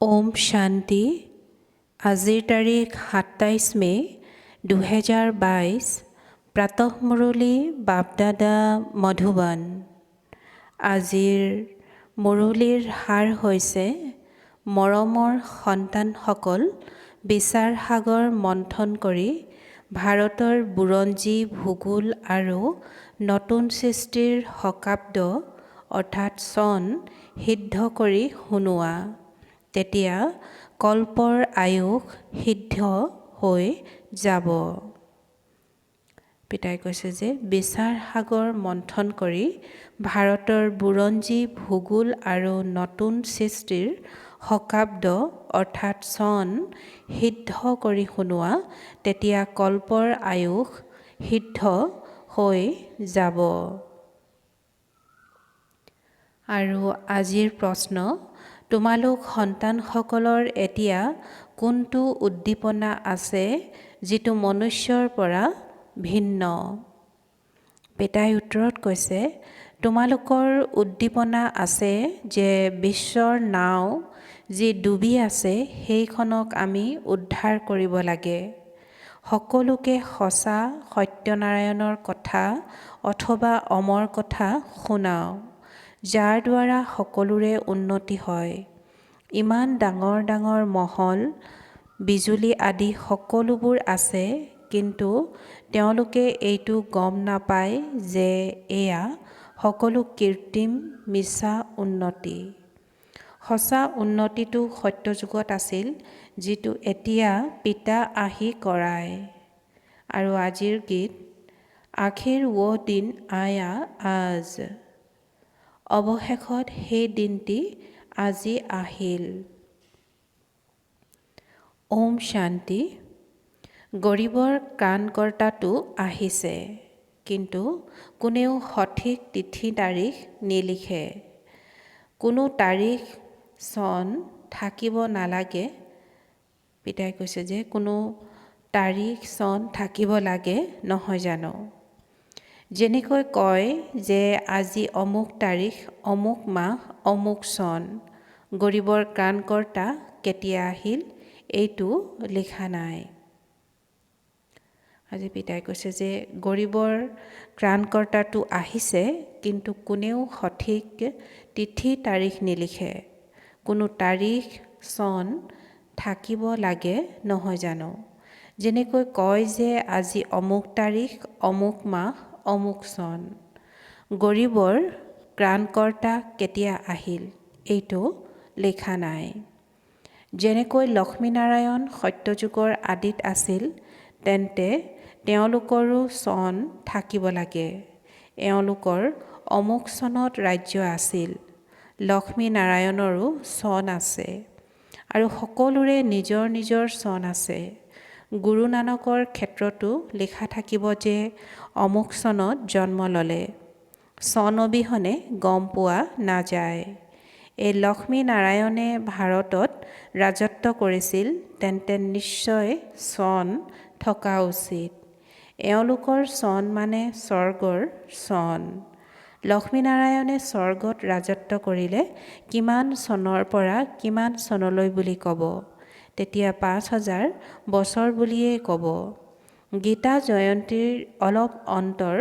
ওম শান্তি। আজিৰ তাৰিখ ২৭ মে' ২০২২। প্ৰাতঃমুৰলী বাপদাদা মধুবন। আজিৰ মুৰলীৰ সাৰ হৈছে মৰমৰ সন্তানসকল, বিচাৰ সাগৰ মন্থন কৰি ভাৰতৰ বুৰঞ্জী, ভূগোল আৰু নতুন সৃষ্টিৰ শকাব্দ অৰ্থাৎ চন সিদ্ধ কৰি শুনোৱা। তেতিয়া কল্পৰ আয়ুস সিদ্ধ হৈ যাব। পিতাই কৈছে যে বিচাৰ সাগৰ মন্থন কৰি ভাৰতৰ বুৰঞ্জী, ভূগোল আৰু নতুন সৃষ্টিৰ শকাব্দ অৰ্থাৎ চন সিদ্ধ কৰি শুনোৱা। তেতিয়া কল্পৰ আয়ুস সিদ্ধ হৈ যাব। আৰু আজিৰ প্ৰশ্ন, তোমালোক সন্তানসকলৰ এতিয়া কোনটো উদ্দীপনা আছে যিটো মনুষ্যৰ পৰা ভিন্ন? পিতাই উত্তৰত কৈছে, তোমালোকৰ উদ্দীপনা আছে যে বিশ্বৰ নাও যি ডুবি আছে সেইখনক আমি উদ্ধাৰ কৰিব লাগে। সকলোকে সঁচা সত্যনাৰায়ণৰ কথা অথবা অমৰ কথা শুনাও, যাৰ দ্বাৰা সকলোৰে উন্নতি হয়। ইমান ডাঙৰ ডাঙৰ মহল, বিজুলী আদি সকলোবোৰ আছে, কিন্তু তেওঁলোকে এইটো গম নাপায় যে এয়া সকলো কৃত্ৰিম মিছা উন্নতি। সঁচা উন্নতিটো সত্যযুগত আছিল, যিটো এতিয়া পিতা আহি কৰায়। আৰু আজিৰ গীত, আখিৰ ৱ দিন আয়া আজ, অৱশেষত সেই দিনটি আজি আহিল। ওম শান্তি। গৰীবৰ ত্ৰাণকৰ্তাটো আহিছে, কিন্তু কোনেও সঠিক তিথি তাৰিখ নিলিখে। কোনো তাৰিখ চন থাকিব নালাগে। পিতাই কৈছে যে কোনো তাৰিখ চন থাকিব লাগে নহয় জানো? যেনেকৈ কয় যে আজি অমুক তাৰিখ, অমুক মাহ, অমুক চন, গৰীবৰ ত্ৰাণকৰ্তা কেতিয়া আহিল এইটো লিখা নাই। আজি পিতাই কৈছে যে গৰীবৰ ত্ৰাণকৰ্তাটো আহিছে, কিন্তু কোনেও সঠিক তিথি তাৰিখ নিলিখে। কোনো তাৰিখ চন থাকিব লাগে নহয় জানো? যেনেকৈ কয় যে আজি অমুক তাৰিখ, অমুক মাহ, অমুক চন, গৰীবৰ ত্ৰাণকৰ্তা কেতিয়া আহিল এইটো লিখা নাই। যেনেকৈ লক্ষ্মীনাৰায়ণ সত্যযুগৰ আদিত আছিল, তেন্তে তেওঁলোকৰো চন থাকিব লাগে। এওঁলোকৰ অমুক চনত ৰাজ্য আছিল। লক্ষ্মীনাৰায়ণৰো চন আছে আৰু সকলোৰে নিজৰ নিজৰ চন আছে। গুৰু নানকৰ ক্ষেত্ৰতো লিখা থাকিব যে অমুক চনত জন্ম ল'লে। চন অবিহনে গম পোৱা নাযায়। এই লক্ষ্মীনাৰায়ণে ভাৰতত ৰাজত্ব কৰিছিল, তেন্তে নিশ্চয় চন থকা উচিত। এওঁলোকৰ চন মানে স্বৰ্গৰ চন। লক্ষ্মীনাৰায়ণে স্বৰ্গত ৰাজত্ব কৰিলে কিমান চনৰ পৰা কিমান চনলৈ বুলি ক'ব? তেতিয়া ৫,০০০ বছৰ বুলিয়েই ক'ব। গীতা জয়ন্তীৰ অলপ অন্তৰ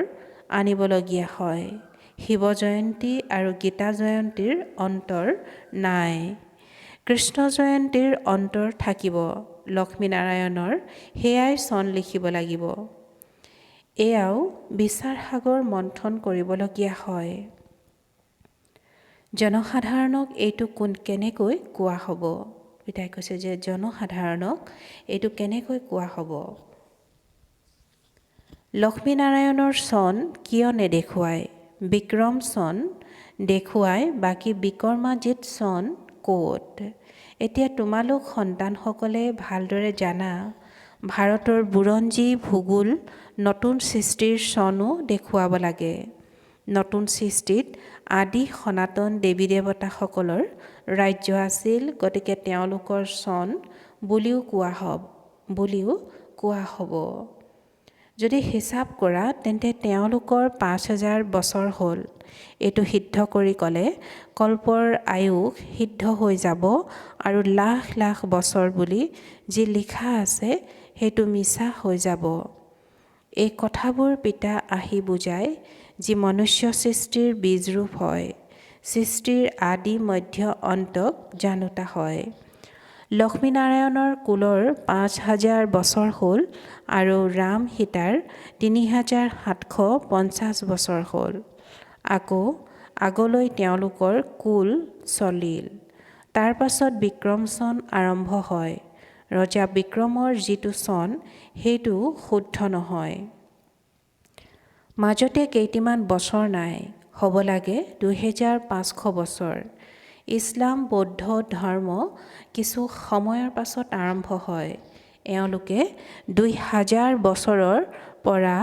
আনিবলগীয়া হয়। শিৱ জয়ন্তী আৰু গীতা জয়ন্তীৰ অন্তৰ নাই। কৃষ্ণ জয়ন্তীৰ অন্তৰ থাকিব। লক্ষ্মীনাৰায়ণৰ সেয়াই চন লিখিব লাগিব। এয়াও বিচাৰ সাগৰ মন্থন কৰিবলগীয়া হয়। জনসাধাৰণক এইটো কেনেকৈ কোৱা হ'ব? পিতাই কৈছে যে জনসাধাৰণক এইটো কেনেকৈ কোৱা হ'ব? লক্ষ্মীনাৰায়ণৰ চন কিয় নেদেখুৱায়? বিক্ৰম চন দেখুৱাই, বাকী বিক্ৰমাজিত চন ক'ত? এতিয়া তোমালোক সন্তানসকলে ভালদৰে জানা, ভাৰতৰ বুৰঞ্জী, ভূগোল, নতুন সৃষ্টিৰ চনো দেখুৱাব লাগে। নতুন সৃষ্টিত আদি সনাতন দেৱী দেৱতাসকলৰ ৰাজ্য আছিল, গতিকে তেওঁলোকৰ চন বুলিও কোৱা হ'ব। যদি হিচাপ কৰা তেন্তে তেওঁলোকৰ ৫,০০০ বছৰ হ'ল। এইটো সিদ্ধ কৰি ক'লে কল্পৰ আয়ুস সিদ্ধ হৈ যাব আৰু লাখ লাখ বছৰ বুলি যি লিখা আছে সেইটো মিছা হৈ যাব। এই কথাবোৰ পিতা আহি বুজায় যি মনুষ্য সৃষ্টিৰ বীজৰূপ হয়, সৃষ্টিৰ আদি মধ্য অন্তক জানোতা হয়। লক্ষ্মীনাৰায়ণৰ কুলৰ ৫,০০০ বছৰ হ'ল আৰু ৰাম সীতাৰ ৩,৭৫০ বছৰ হ'ল। আকৌ আগলৈ তেওঁলোকৰ কুল চলিল। তাৰ পাছত বিক্ৰম চন আৰম্ভ হয়। ৰজা বিক্ৰমৰ যিটো চন সেইটো শুদ্ধ নহয়। মাজতে কেইটিমান বছৰ নাই, হ'ব লাগে ২,৫০০ বছৰ। ইছলাম বৌদ্ধ ধৰ্ম কিছু সময়ৰ পাছত আৰম্ভ হয়। এওঁলোকে ২,০০০ বছৰৰ পৰা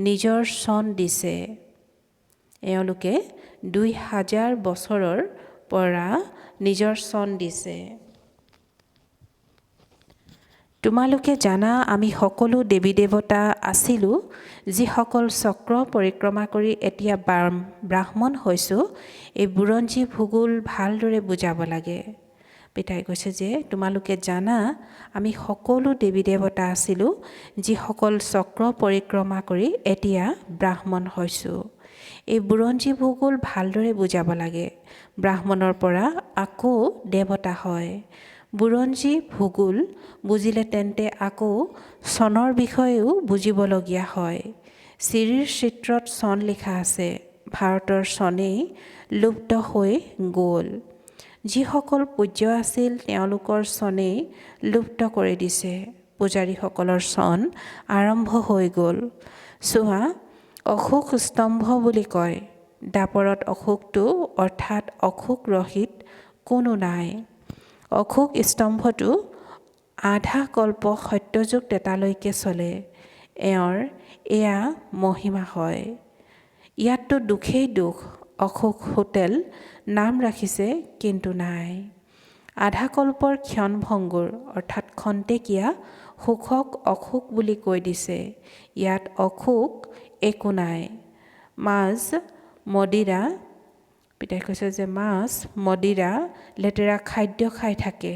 নিজৰ চন দিছে। এওঁলোকে ২,০০০ বছৰৰ পৰা নিজৰ চন দিছে। তোমালোকে জানা আমি সকলো দেৱী দেৱতা আছিলোঁ, যিসকল চক্ৰ পৰিক্ৰমা কৰি এতিয়া ব্ৰাহ্মণ হৈছোঁ। এই বুৰঞ্জী ভূগোল ভালদৰে বুজাব লাগে। পিতাই কৈছে যে তোমালোকে জানা আমি সকলো দেৱী দেৱতা আছিলোঁ, যিসকল চক্ৰ পৰিক্ৰমা কৰি এতিয়া ব্ৰাহ্মণ হৈছোঁ। এই বুৰঞ্জী ভূগোল ভালদৰে বুজাব লাগে। ব্ৰাহ্মণৰ পৰা আকৌ দেৱতা হয়। বুৰঞ্জী ভূগোল বুজিলে তেন্তে আকৌ চনৰ বিষয়েও বুজিবলগীয়া হয়। চিৰিৰ চিত্ৰত চন লিখা আছে। ভাৰতৰ চনেই লুপ্ত হৈ গ'ল। যিসকল পূজ্য আছিল তেওঁলোকৰ চনেই লুপ্ত কৰি দিছে। পূজাৰীসকলৰ চন আৰম্ভ হৈ গ'ল। চোৱা, অশোক স্তম্ভ বুলি কয়। দাপৰত অশোকটো অৰ্থাৎ অশোক ৰহিত কোনো নাই। অশোক স্তম্ভটো আধা কল্প সত্যযুগ তেতালৈকে চলে। এওঁৰ এয়া মহিমা হয়। ইয়াততো দুখেই দুখ। অশোক হোটেল নাম ৰাখিছে কিন্তু নাই। আধা কল্পৰ ক্ষণভংগুৰ অৰ্থাৎ খন্তেকীয়া সুখক অশোক বুলি কৈ দিছে। ইয়াত অশোক একো নাই। মাছ মদিৰা, পিতাই কৈছে যে মাছ মদিৰা লেতেৰা খাদ্য খাই থাকে।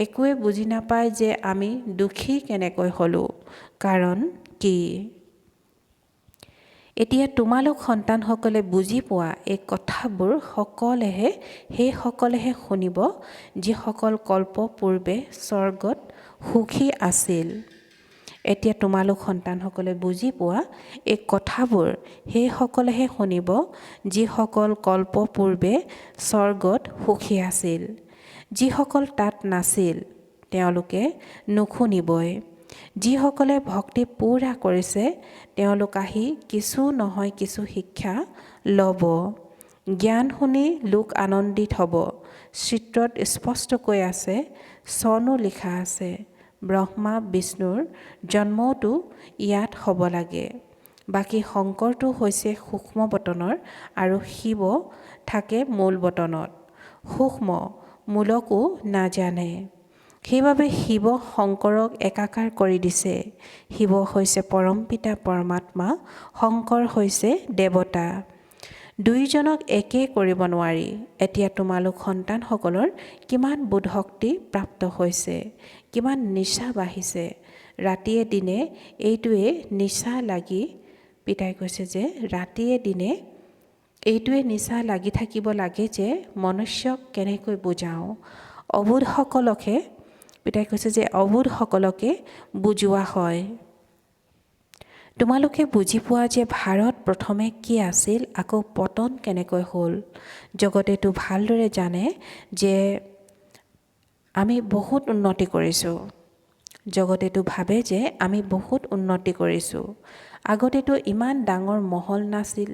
একোৱে বুজি নাপায় যে আমি দুখী কেনেকৈ হ'লোঁ, কাৰণ কি? এতিয়া তোমালোক সন্তানসকলে বুজি পোৱা এই কথাবোৰ সেইসকলেহে শুনিব যিসকল কল্প পূৰ্বে স্বৰ্গত সুখী আছিল। এতিয়া তোমালোক সন্তানসকলে বুজি পোৱা এই কথাবোৰ সেইসকলেহে শুনিব যিসকল কল্প পূৰ্বে স্বৰ্গত সুখী আছিল। যিসকল তাত নাছিল তেওঁলোকে নুশুনিবই। যিসকলে ভক্তি পূৰা কৰিছে তেওঁলোক আহি কিছু নহয় কিছু শিক্ষা ল'ব। জ্ঞান শুনি লোক আনন্দিত হ'ব। চিত্ৰত স্পষ্টকৈ আছে, চনো লিখা আছে। ব্ৰহ্মা বিষ্ণুৰ জন্মটো ইয়াত হ'ব লাগে। বাকী শংকৰটো হৈছে সূক্ষ্ম বতনৰ আৰু শিৱ থাকে মূল বতনত। সূক্ষ্ম মূলকো নাজানে। সেইবাবে শিৱ শংকৰক একাকাৰ কৰি দিছে। শিৱ হৈছে পৰমপিতা পৰমাত্মা, শংকৰ হৈছে দেৱতা। দুয়োজনক একে কৰিব নোৱাৰি। এতিয়া তোমালোক সন্তানসকলৰ কিমান বোধশক্তি প্ৰাপ্ত হৈছে, কিমান নিচা বাঢ়িছে। ৰাতিয়ে দিনে এইটোৱে নিচা লাগি, পিতাই কৈছে যে ৰাতিয়ে দিনে এইটোৱে নিচা লাগি থাকিব লাগে যে মনুষ্যক কেনেকৈ বুজাওঁ। অবোধসকলকহে, পিতাই কৈছে যে অবোধসকলকে বুজোৱা হয়। তোমালোকে বুজি পোৱা যে ভাৰত প্ৰথমে কি আছিল, আকৌ পতন কেনেকৈ হ'ল। জগতেতো ভালদৰে জানে যে আমি বহুত উন্নতি কৰিছোঁ। জগতেতো ভাবে যে আমি বহুত উন্নতি কৰিছোঁ। আগতেতো ইমান ডাঙৰ মহল নাছিল,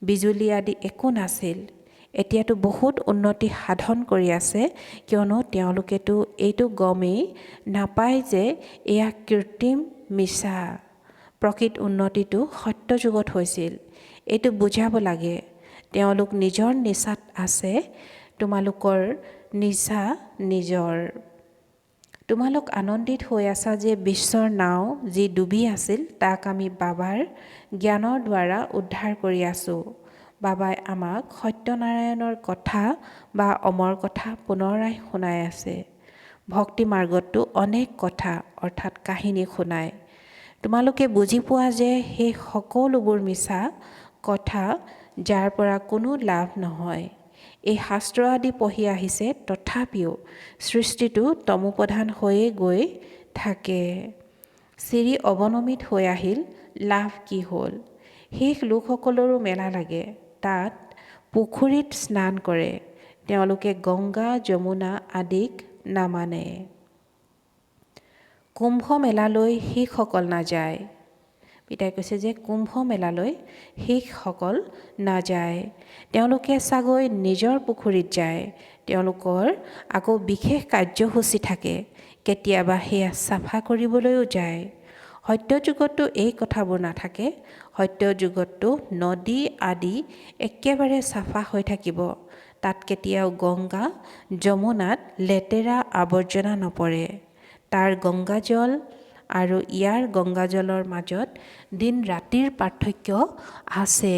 বিজুলী আদি একো নাছিল। এতিয়াতো বহুত উন্নতি সাধন কৰি আছে, কিয়নো তেওঁলোকেতো এইটো গমেই নাপায় যে এয়া কৃত্ৰিম মিছা। প্ৰকৃত উন্নতিটো সত্য যুগত হৈছিল। এইটো বুজাব লাগে। তেওঁলোক নিজৰ নিচাত আছে, তোমালোকৰ নিচা নিজৰ। তোমালোক আনন্দিত হৈ আছা যে বিশ্বৰ নাও যি ডুবি আছিল তাক আমি বাবাৰ জ্ঞানৰ দ্বাৰা উদ্ধাৰ কৰি আছোঁ। বাবাই আমাক সত্যনাৰায়ণৰ কথা বা অমৰ কথা পুনৰাই শুনাই আছে। ভক্তি মাৰ্গতো অনেক কথা অৰ্থাৎ কাহিনী শুনায়। তোমালোকে বুজি পোৱা যে সেই সকলোবোৰ মিছা কথা যাৰ পৰা কোনো লাভ নহয়। এই শাস্ত্ৰ আদি পঢ়ি আহিছে তথাপিও সৃষ্টিটো তমোপ্ৰধান হৈয়ে গৈ থাকে। চিৰি অৱনমিত হৈ আহিল, লাভ কি হ'ল? শেষ লোকসকলৰো মেলা লাগে, তাত পুখুৰীত স্নান কৰে। তেওঁলোকে গংগা যমুনা আদিক নামানে। কুম্ভ মেলালৈ শিখসকল নাযায়। পিতাই কৈছে যে কুম্ভ মেলালৈ শিখসকল নাযায়। তেওঁলোকে চাগৈ নিজৰ পুখুৰীত যায়। তেওঁলোকৰ আকৌ বিশেষ কাৰ্যসূচী থাকে, কেতিয়াবা সেয়া চাফা কৰিবলৈও যায়। সত্য যুগতো এই কথাবোৰ নাথাকে। সত্য যুগতো নদী আদি একেবাৰে চাফা হৈ থাকিব। তাত কেতিয়াও গংগা যমুনাত লেতেৰা আৱৰ্জনা নপৰে। তাৰ গংগাজল আৰু ইয়াৰ গংগাজলৰ মাজত দিন ৰাতিৰ পাৰ্থক্য আছে।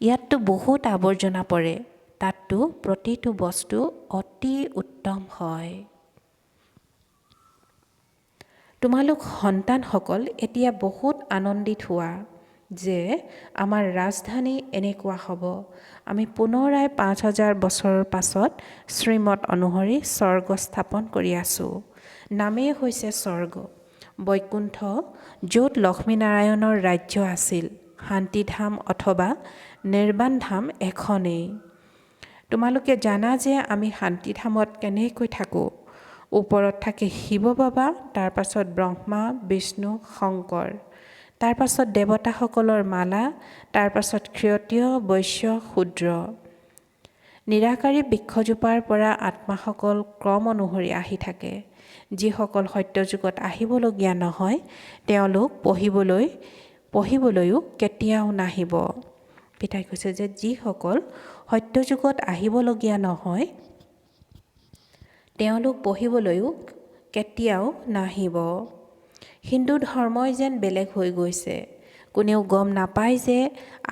ইয়াততো বহুত আৱৰ্জনা পৰে, তাততো প্ৰতিটো বস্তু অতি উত্তম হয়। তোমালোক সন্তানসকল এতিয়া বহুত আনন্দিত হোৱা যে আমাৰ ৰাজধানী এনেকুৱা হ'ব। আমি পুনৰাই 5000 বছৰৰ পাছত শ্ৰীমত অনুসৰি স্বৰ্গ স্থাপন কৰি আছোঁ। নামেই হৈছে স্বৰ্গ, বৈকুণ্ঠ, য'ত লক্ষ্মীনাৰায়ণৰ ৰাজ্য আছিল। শান্তিধাম অথবা নিৰ্বাণ ধাম এখনেই। তোমালোকে জানা যে আমি শান্তিধামত কেনেকৈ থাকোঁ। ওপৰত থাকে শিৱ বাবা, তাৰ পাছত ব্ৰহ্মা, বিষ্ণু, শংকৰ, তাৰ পাছত দেৱতাসকলৰ মালা, তাৰ পাছত ক্ষত্ৰিয়, বৈশ্য, শূদ্ৰ। নিৰাকাৰী বৃক্ষজোপাৰ পৰা আত্মাসকল ক্ৰম অনুসৰি আহি থাকে। যিসকল সত্যযুগত আহিবলগীয়া নহয়, তেওঁলোক পঢ়িবলৈও কেতিয়াও নাহিব। পিতাই কৈছে যে যিসকল সত্যযুগত আহিবলগীয়া নহয়, তেওঁলোক পঢ়িবলৈও কেতিয়াও নাহিব। হিন্দু ধৰ্মই যেন বেলেগ হৈ গৈছে। কোনেও গম নাপায় যে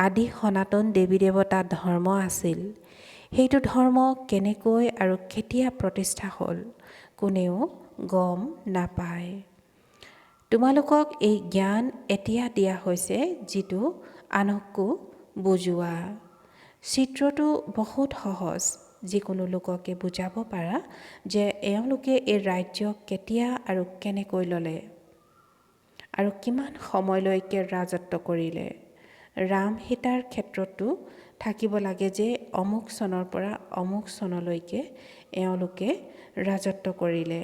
আদি সনাতন দেৱী দেৱতা ধৰ্ম আছিল। সেইটো ধৰ্ম কেনেকৈ আৰু কেতিয়া প্ৰতিষ্ঠা হ'ল, কোনেও গম নাপায়। তোমালোকক এই জ্ঞান এতিয়া দিয়া হৈছে, যিটো আনকো বুজোৱা। চিত্ৰটো বহুত সহজ। যিকোনো লোককে বুজাব পাৰা যে এওঁলোকে এই ৰাজ্য কেতিয়া আৰু কেনেকৈ ল'লে আৰু কিমান সময়লৈকে ৰাজত্ব কৰিলে। ৰাম সীতাৰ ক্ষেত্ৰতো থাকিব লাগে যে অমুক চনৰ পৰা অমুক চনলৈকে এওঁলোকে ৰাজত্ব কৰিলে।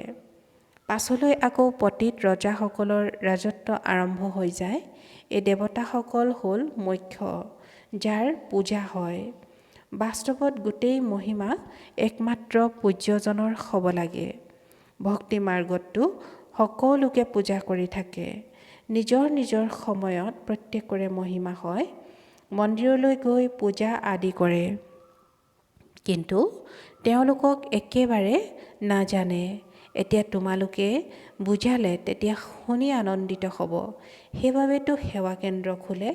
পাছলৈ আকৌ পতিত ৰজাসকলৰ ৰাজত্ব আৰম্ভ হৈ যায়। এই দেৱতাসকল হ'ল মুখ্য, যাৰ পূজা হয়। বাস্তৱত গোটেই মহিমা একমাত্ৰ পূজ্যজনৰ হ'ব লাগে। ভক্তি মাৰ্গততো সকলোকে পূজা কৰি থাকে। নিজৰ নিজৰ সময়ত প্ৰত্যেকৰে মহিমা হয়। মন্দিৰলৈ গৈ পূজা আদি কৰে, কিন্তু তেওঁলোকক একেবাৰে নাজানে। এতিয়া তোমালোকে বুজালে তেতিয়া শুনি আনন্দিত হ'ব। সেইবাবেতো সেৱা কেন্দ্ৰ খোলে।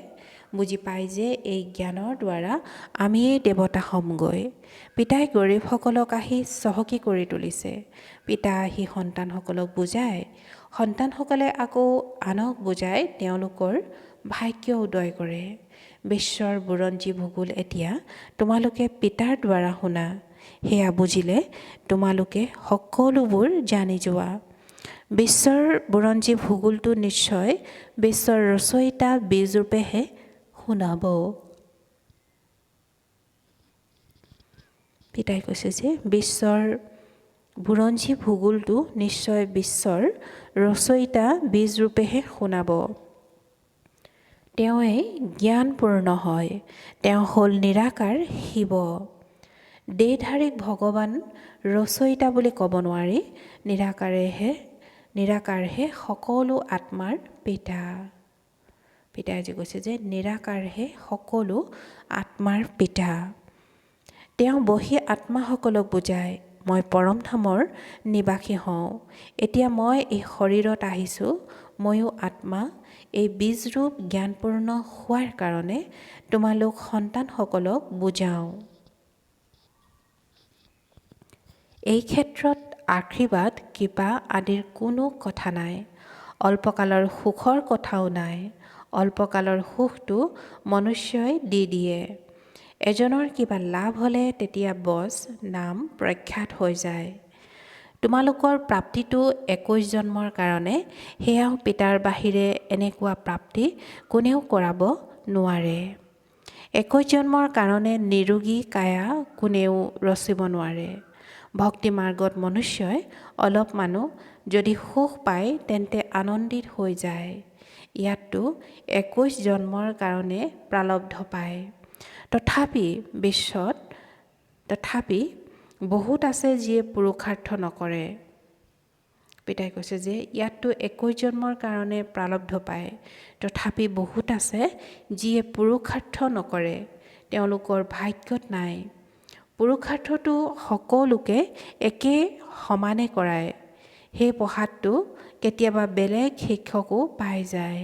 বুজি পাই যে এই জ্ঞানৰ দ্বাৰা আমিয়েই দেৱতা হ'মগৈ। পিতাই গৰীবসকলক আহি চহকী কৰি তুলিছে। পিতা আহি সন্তানসকলক বুজায়, সন্তানসকলে আকৌ আনক বুজাই তেওঁলোকৰ ভাগ্য উদয় কৰে। বিশ্বৰ বুৰঞ্জী ভূগোল এতিয়া তোমালোকে পিতাৰ দ্বাৰা শুনা। সেয়া বুজিলে তোমালোকে সকলোবোৰ জানি যোৱা। বিশ্বৰ বুৰঞ্জী ভূগোলটো নিশ্চয় বিশ্বৰ ৰচয়িতা বীজৰূপেহে শুনাব। পিতাই কৈছে যে বিশ্বৰ বুৰঞ্জী ভূগোলটো নিশ্চয় বিশ্বৰ ৰচয়িতা বীজৰূপেহে শুনাব। তেওঁৱেই জ্ঞানপূৰ্ণ হয়। তেওঁ হ'ল নিৰাকাৰ শিৱ। দেহধাৰী ভগৱান ৰচয়িতা বুলি ক'ব নোৱাৰি। নিৰাকাৰহে সকলো আত্মাৰ পিতা। পিতাই আজি কৈছে যে নিৰাকাৰহে সকলো আত্মাৰ পিতা। তেওঁ বহি আত্মাসকলক বুজায়। মই পৰম ধামৰ নিবাসী হওঁ। এতিয়া মই এই শৰীৰত আহিছোঁ, ময়ো আত্মা, এই বীজৰূপ জ্ঞানপূৰ্ণ হোৱাৰ কাৰণে তোমালোক সন্তানসকলক বুজাওঁ। এই ক্ষেত্ৰত আশীৰ্বাদ কিবা আদিৰ কোনো কথা নাই, অল্পকালৰ সুখৰ কথাও নাই। অল্পকালৰ সুখটো মনুষ্যই দি দিয়ে। এজনৰ কিবা লাভ হ'লে তেতিয়া বচ নাম প্ৰখ্যাত হৈ যায়। তোমালোকৰ প্ৰাপ্তিটো 21 জন্মৰ কাৰণে, সেয়াও পিতাৰ বাহিৰে এনেকুৱা প্ৰাপ্তি কোনেও কৰাব নোৱাৰে। 21 জন্মৰ কাৰণে নিৰোগী কায়া কোনেও ৰচিব নোৱাৰে। ভক্তি মাৰ্গত মনুষ্যই অলপমানো যদি সুখ পায় তেন্তে আনন্দিত হৈ যায়। ইয়াততো 21 জন্মৰ কাৰণে প্ৰাৰব্ধ পায়। তথাপি বহুত আছে যিয়ে পুৰুষাৰ্থ নকৰে। পিতাই কৈছে যে ইয়াততো 21 জন্মৰ কাৰণে প্ৰাৰব্ধ পায়, তথাপি বহুত আছে যিয়ে পুৰুষাৰ্থ নকৰে, তেওঁলোকৰ ভাগ্যত নাই। পুৰুষাৰ্থটো সকলোকে একে সমানে কৰায়। সেই প্ৰসাদটো কেতিয়াবা বেলেগ শিক্ষকো পাই যায়।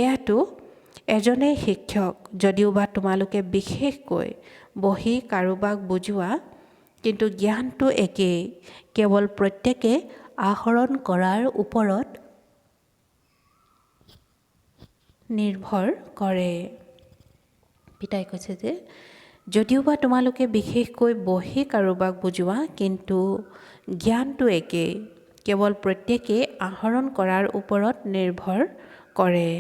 এয়াতো এজনেই শিক্ষক, যদিওবা তোমালোকে বিশেষকৈ বহি কাৰোবাক বুজোৱা, কিন্তু জ্ঞানটো একেই, কেৱল প্ৰত্যেকে আহৰণ কৰাৰ ওপৰত নিৰ্ভৰ কৰে। পিতাই কৈছে যে যদিওবা তোমালোকে বিশেষকৈ বহি কাৰোবাক বুজোৱা, কিন্তু জ্ঞানটো একেই, কেৱল প্ৰত্যেকে আহৰণ কৰাৰ ওপৰত নিৰ্ভৰ কৰে।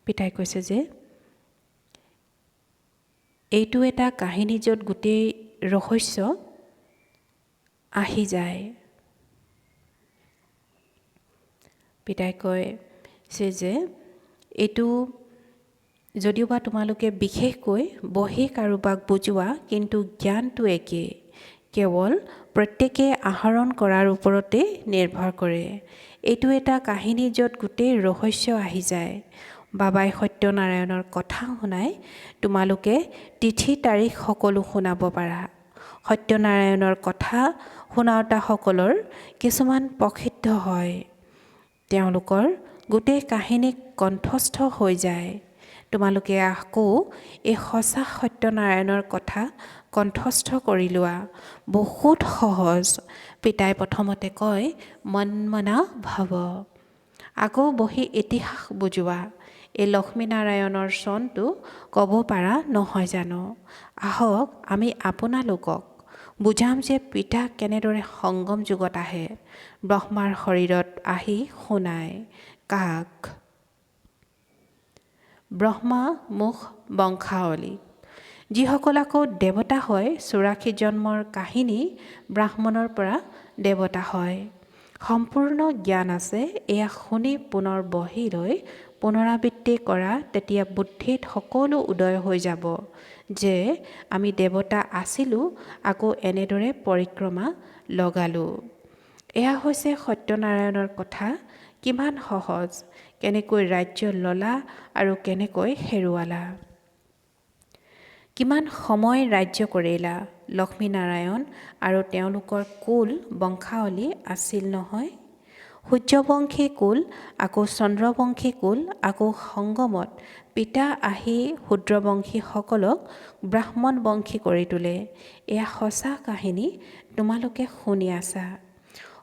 পিতাই কৈছে যে এইটো এটা কাহিনী য'ত গোটেই ৰহস্য আহি যায়। পিতাই কৈছে যে এইটো যদিওবা তোমালোকে বিশেষকৈ বহি কাৰোবাক বুজোৱা, কিন্তু জ্ঞানটো একেই, কেৱল প্ৰত্যেকে আহৰণ কৰাৰ ওপৰতে নিৰ্ভৰ কৰে। এইটো এটা কাহিনী য'ত গোটেই ৰহস্য আহি যায়। বাবাই সত্যনাৰায়ণৰ কথা শুনাই তোমালোকে তিথি তাৰিখ সকলো শুনাব পাৰা। সত্যনাৰায়ণৰ কথা শুনাওতাসকলৰ কিছুমান প্ৰসিদ্ধ হয়, তেওঁলোকৰ গোটেই কাহিনী কণ্ঠস্থ হৈ যায়। তোমালোকে আকৌ এই সঁচা সত্যনাৰায়ণৰ কথা কণ্ঠস্থ কৰি লোৱা, বহুত সহজ। পিতাই প্ৰথমতে কয় মন্মনা ভাৱ, আকৌ বহি ইতিহাস বুজোৱা। এই লক্ষ্মীনাৰায়ণৰ চনটো ক'ব পাৰা নহয় জানো? আহক আমি আপোনালোকক বুজাম যে পিতা কেনেদৰে সংগম যুগত আহে, ব্ৰহ্মাৰ শৰীৰত আহি শুনায়। কাক? ব্ৰহ্মা মুখ বংশাৱলী। যিসকল আকৌ দেৱতা হয়, 84 জন্মৰ কাহিনী ব্ৰাহ্মণৰ পৰা দেৱতা হয়। সম্পূৰ্ণ জ্ঞান আছে, এয়া শুনি পুনৰ বহি লৈ পুনৰাবৃত্তি কৰা, তেতিয়া বুদ্ধিত সকলো উদয় হৈ যাব যে আমি দেৱতা আছিলোঁ, আকৌ এনেদৰে পৰিক্ৰমা লগালোঁ। এয়া হৈছে সত্যনাৰায়ণৰ কথা। কিমান সহজ, কেনেকৈ ৰাজ্য ললা আৰু কেনেকৈ হেৰুৱালা। কিমান সময় ৰাজ্য কৰিলা। লক্ষ্মীনাৰায়ণ আৰু তেওঁলোকৰ কুল বংশাৱলী আছিল নহয়। সূৰ্যবংশী কুল, আকৌ চন্দ্ৰবংশী কুল, আকৌ সংগমত পিতা আহি শূদ্ৰবংশীসকলক ব্ৰাহ্মণবংশী কৰি তোলে। এয়া সঁচা কাহিনী, তোমালোকে শুনি আছা।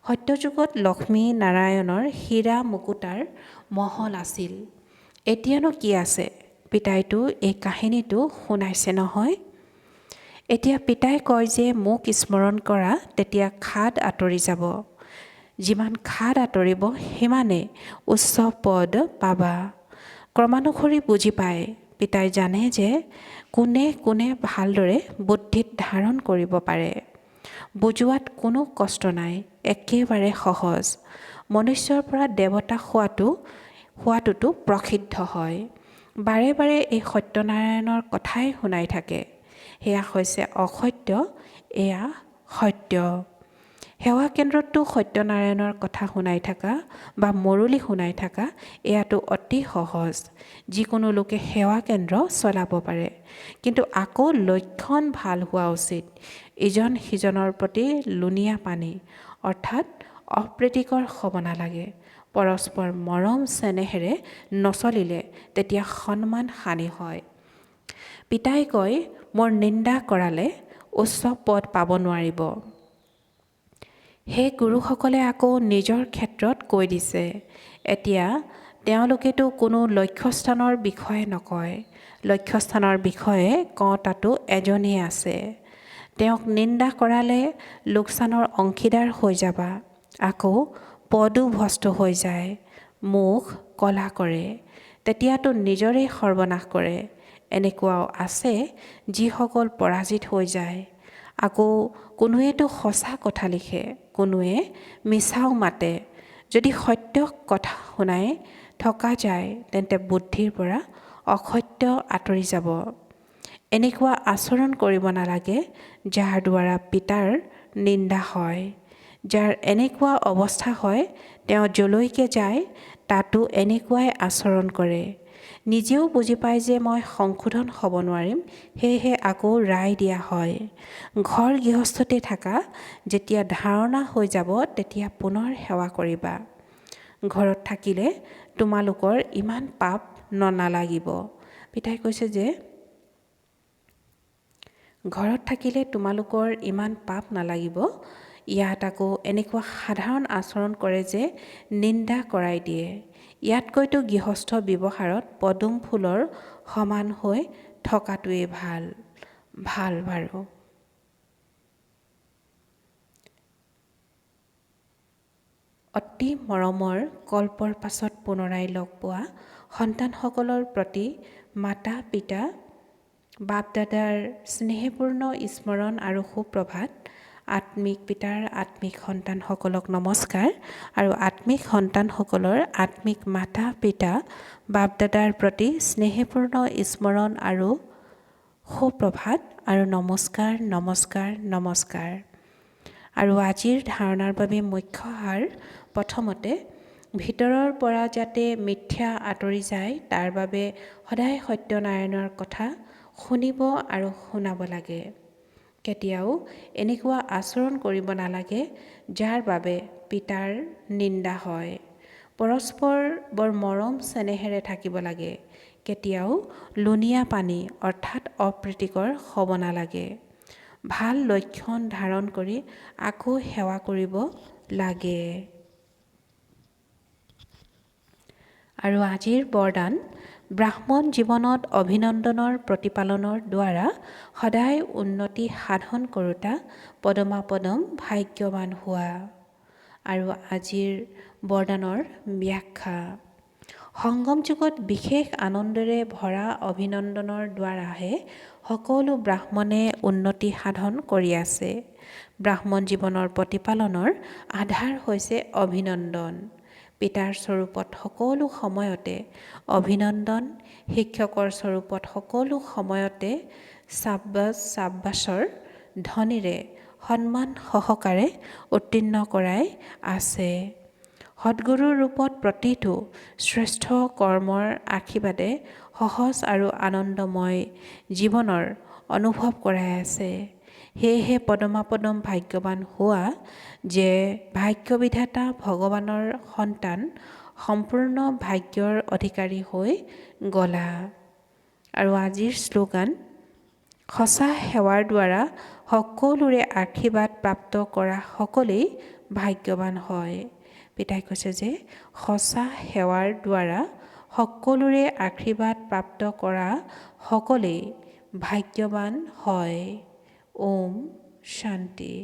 সত্যযুগত লক্ষ্মী নাৰায়ণৰ হীৰা মুকুতাৰ মহল আছিল। এতিয়ানো কি আছে? পিতাইতো এই কাহিনীটো শুনাইছে নহয়। এতিয়া পিতাই কয় যে মোক স্মৰণ কৰা, তেতিয়া খাদ আঁতৰি যাব। যিমান খাদ আঁতৰিব সিমানে উচ্চ পদ পাবা। ক্ৰমানুসৰি বুজি পায়। পিতাই জানে যে কোনে কোনে ভালদৰে বুদ্ধিত ধাৰণ কৰিব পাৰে। বুজোৱাত কোনো কষ্ট নাই, একেবাৰে সহজ। মনুষ্যৰ পৰা দেৱতা হোৱাটোতো প্ৰসিদ্ধ হয়। বাৰে বাৰে এই সত্যনাৰায়ণৰ কথাই শুনাই থাকে। সেয়া হৈছে অসত্য, এয়া সত্য। সেৱা কেন্দ্ৰততো সত্যনাৰায়ণৰ কথা শুনাই থকা বা মুৰলী শুনাই থকা এয়াতো অতি সহজ। যিকোনো লোকে সেৱা কেন্দ্ৰ চলাব পাৰে। কিন্তু আকৌ লক্ষণ ভাল হোৱা উচিত। ইজন সিজনৰ প্ৰতি লুণীয়া পানী অৰ্থাৎ অপ্ৰীতিকৰ হ'ব নালাগে। পৰস্পৰ মৰম চেনেহেৰে নচলিলে তেতিয়া সন্মান হানি হয়। পিতাই কয়, মোৰ নিন্দা কৰালে উচ্চ পদ পাব নোৱাৰিব। সেই গুৰুসকলে আকৌ নিজৰ ক্ষেত্ৰত কৈ দিছে। এতিয়া তেওঁলোকেতো কোনো লক্ষ্যস্থানৰ বিষয়ে নকয়। লক্ষ্যস্থানৰ বিষয়ে কওঁতাতো এজনেই আছে। তেওঁক নিন্দা কৰালে লোকচানৰ অংশীদাৰ হৈ যাবা। আকৌ পদো ভ্ৰষ্ট হৈ যায়, মুখ কলা কৰে, তেতিয়াতো নিজৰেই সৰ্বনাশ কৰে। এনেকুৱাও আছে যিসকল পৰাজিত হৈ যায়। আকৌ কোনোৱেতো সঁচা কথা লিখে, কোনোৱে মিছাও মাতে। যদি সত্য কথা শুনাই থকা যায় তেন্তে বুদ্ধিৰ পৰা অসত্য আঁতৰি যাব। এনেকুৱা আচৰণ কৰিব নালাগে যাৰ দ্বাৰা পিতাৰ নিন্দা হয়। যাৰ এনেকুৱা অৱস্থা হয় তেওঁ যলৈকে যায় তাতো এনেকুৱাই আচৰণ কৰে। নিজেও বুজি পায় যে মই সংশোধন হ'ব নোৱাৰিম, সেয়েহে আকৌ ৰায় দিয়া হয়। ঘৰ গৃহস্থতে থাকা, যেতিয়া ধাৰণা হৈ যাব তেতিয়া পুনৰ সেৱা কৰিবা। ঘৰত থাকিলে তোমালোকৰ ইমান পাপ নালাগিব। পিতাই কৈছে যে ঘৰত থাকিলে তোমালোকৰ ইমান পাপ নালাগিব। ইয়াত আকৌ এনেকুৱা সাধাৰণ আচৰণ কৰে যে নিন্দা কৰাই দিয়ে। ইয়াতকৈতো গৃহস্থ ব্যৱহাৰত পদুম ফুলৰ সমান হৈ থকাটোৱেই ভাল। ভাল বাৰু। অতি মৰমৰ কল্পৰ পাছত পুনৰাই লগ পোৱা সন্তানসকলৰ প্ৰতি মাতা পিতা বাপ দাদাৰ স্নেহপূৰ্ণ স্মৰণ আৰু সুপ্ৰভাত। আত্মিক পিতাৰ আত্মিক সন্তানসকলক নমস্কাৰ আৰু আত্মিক সন্তানসকলৰ আত্মিক মাতা পিতা বাপ দাদাৰ প্ৰতি স্নেহপূৰ্ণ স্মৰণ আৰু সুপ্ৰভাত আৰু নমস্কাৰ নমস্কাৰ নমস্কাৰ। আৰু আজিৰ ধাৰণাৰ বাবে মুখ্য সাৰ, প্ৰথমতে ভিতৰৰ পৰা যাতে মিথ্যা আঁতৰি যায় তাৰ বাবে সদায় সত্যনাৰায়ণৰ কথা শুনিব আৰু শুনাব লাগে। কেতিয়াও এনেকুৱা আচৰণ কৰিব নালাগে যাৰ বাবে পিতাৰ নিন্দা হয়। পৰস্পৰ বৰ মৰম চেনেহেৰে থাকিব লাগে। কেতিয়াও লুণীয়া পানী অৰ্থাৎ অপ্ৰীতিকৰ হ'ব নালাগে। ভাল লক্ষণ ধাৰণ কৰি আকৌ সেৱা কৰিব লাগে। আৰু আজিৰ বৰদান, ব্ৰাহ্মণ জীৱনত অভিনন্দনৰ প্ৰতিপালনৰ দ্বাৰা সদায় উন্নতি সাধন কৰোঁতা পদমাপদম ভাগ্যৱান হোৱা। আৰু আজিৰ বৰদানৰ ব্যাখ্যা, সংগম যুগত বিশেষ আনন্দেৰে ভৰা অভিনন্দনৰ দ্বাৰাহে সকলো ব্ৰাহ্মণে উন্নতি সাধন কৰি আছে। ব্ৰাহ্মণ জীৱনৰ প্ৰতিপালনৰ আধাৰ হৈছে অভিনন্দন। পিতাৰ স্বৰূপত সকলো সময়তে অভিনন্দন, শিক্ষকৰ স্বৰূপত সকলো সময়তে চাব্বাছ চাব্বাছৰ ধ্বনিৰে সন্মান সহকাৰে উত্তীৰ্ণ কৰাই আছে। সদ্গুৰুৰ ৰূপত প্ৰতিটো শ্ৰেষ্ঠ কৰ্মৰ আশীৰ্বাদে সহজ আৰু আনন্দময় জীৱনৰ অনুভৱ কৰাই আছে। সেয়েহে পদমাপদম ভাগ্যৱান হোৱা যে ভাগ্যবিধাতা ভগৱানৰ সন্তান, সম্পূৰ্ণ ভাগ্যৰ অধিকাৰী হৈ গলা। আৰু আজিৰ শ্লোগান, সঁচা সেৱাৰ দ্বাৰা সকলোৰে আশীৰ্বাদ প্ৰাপ্ত কৰা সকলেই ভাগ্যৱান হয়। পিতাই কৈছে যে সঁচা সেৱাৰ দ্বাৰা সকলোৰে আশীৰ্বাদ প্ৰাপ্ত কৰা সকলেই ভাগ্যৱান হয়। ওম শান্তি।